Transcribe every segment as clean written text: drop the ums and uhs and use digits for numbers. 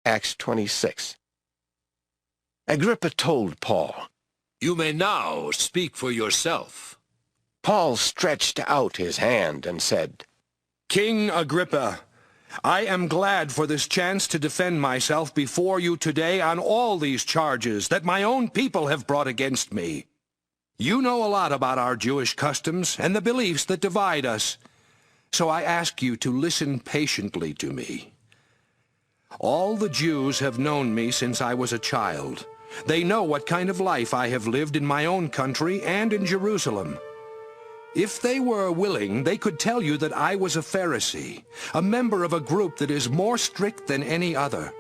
Acts 26. Agrippa told Paul. You may now speak for yourself. Paul stretched out his hand and said, King Agrippa, I am glad for this chance to defend myself before you today on all these charges that my own people have brought against me. You know a lot about our Jewish customs and the beliefs that divide us, so I ask you to listen patiently to me. All the Jews have known me since I was a child. They know what kind of life I have lived in my own country and in Jerusalem. If they were willing, they could tell you that I was a Pharisee, a member of a group that is more strict than any other.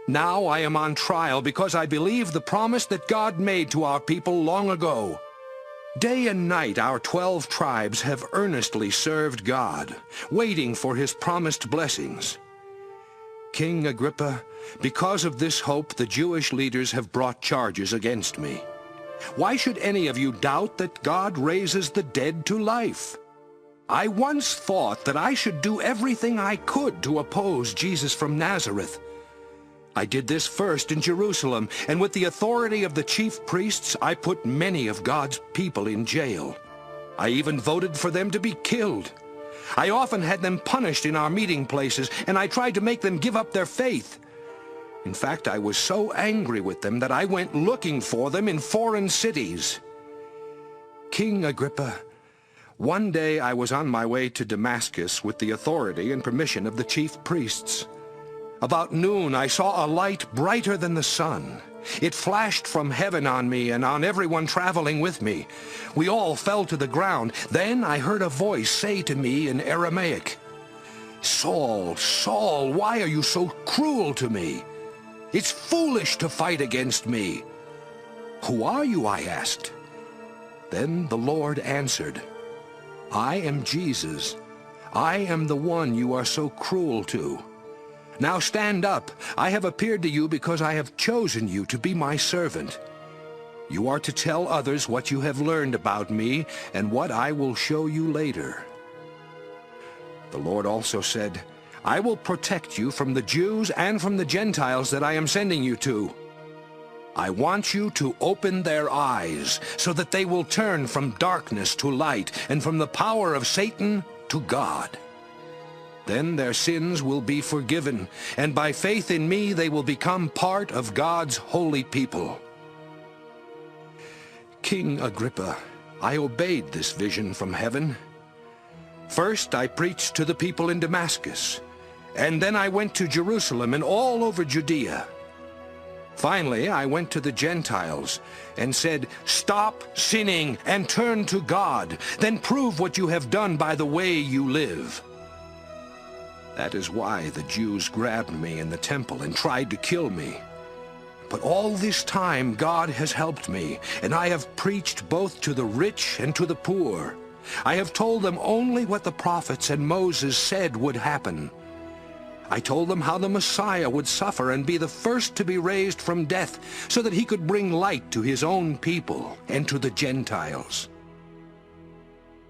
Now I am on trial because I believe the promise that God made to our people long ago. Day and night our 12 tribes have earnestly served God, waiting for his promised blessings. King Agrippa, because of this hope, the Jewish leaders have brought charges against me. Why should any of you doubt that God raises the dead to life? I once thought that I should do everything I could to oppose Jesus from Nazareth. I did this first in Jerusalem, and with the authority of the chief priests, I put many of God's people in jail. I even voted for them to be killed. I often had them punished in our meeting places, and I tried to make them give up their faith. In fact, I was so angry with them that I went looking for them in foreign cities. King Agrippa, one day I was on my way to Damascus with the authority and permission of the chief priests. About noon, I saw a light brighter than the sun. It flashed from heaven on me and on everyone traveling with me. We all fell to the ground. Then I heard a voice say to me in Aramaic, "Saul, Saul, why are you so cruel to me? It's foolish to fight against me." "Who are you?" I asked. Then the Lord answered, "I am Jesus. I am the one you are so cruel to. Now stand up. I have appeared to you because I have chosen you to be my servant. You are to tell others what you have learned about me and what I will show you later." The Lord also said, "I will protect you from the Jews and from the Gentiles that I am sending you to. I want you to open their eyes so that they will turn from darkness to light and from the power of Satan to God. Then their sins will be forgiven, and by faith in me they will become part of God's holy people." King Agrippa, I obeyed this vision from heaven. First I preached to the people in Damascus, and then I went to Jerusalem and all over Judea. Finally, I went to the Gentiles and said, "Stop sinning and turn to God. Then prove what you have done by the way you live." That is why the Jews grabbed me in the temple and tried to kill me. But all this time God has helped me, and I have preached both to the rich and to the poor. I have told them only what the prophets and Moses said would happen. I told them how the Messiah would suffer and be the first to be raised from death, so that he could bring light to his own people and to the Gentiles.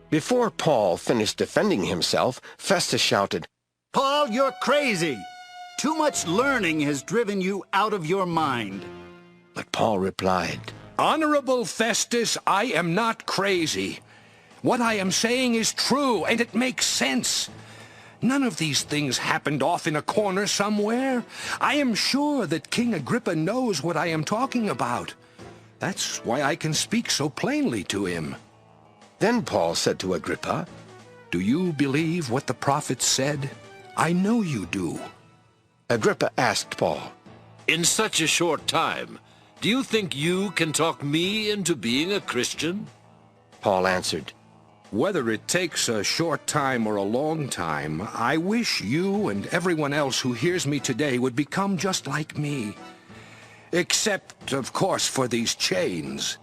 Before Paul finished defending himself, Festus shouted, "Paul, you're crazy! Too much learning has driven you out of your mind." But Paul replied, "Honorable Festus, I am not crazy. What I am saying is true, and it makes sense. None of these things happened off in a corner somewhere. I am sure that King Agrippa knows what I am talking about. That's why I can speak so plainly to him." Then Paul said to Agrippa, "Do you believe what the prophets said? I know you do." Agrippa asked Paul, In such a short time, do you think you can talk me into being a Christian? Paul answered, "Whether it takes a short time or a long time, I wish you and everyone else who hears me today would become just like me. Except, of course, for these chains."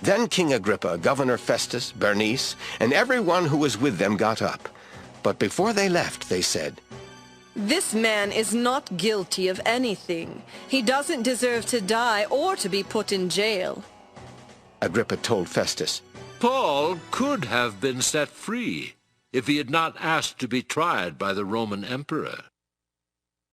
Then King Agrippa, Governor Festus, Bernice, and everyone who was with them got up. But before they left, they said, "This man is not guilty of anything. He doesn't deserve to die or to be put in jail." Agrippa told Festus, Paul could have been set free if he had not asked to be tried by the Roman emperor.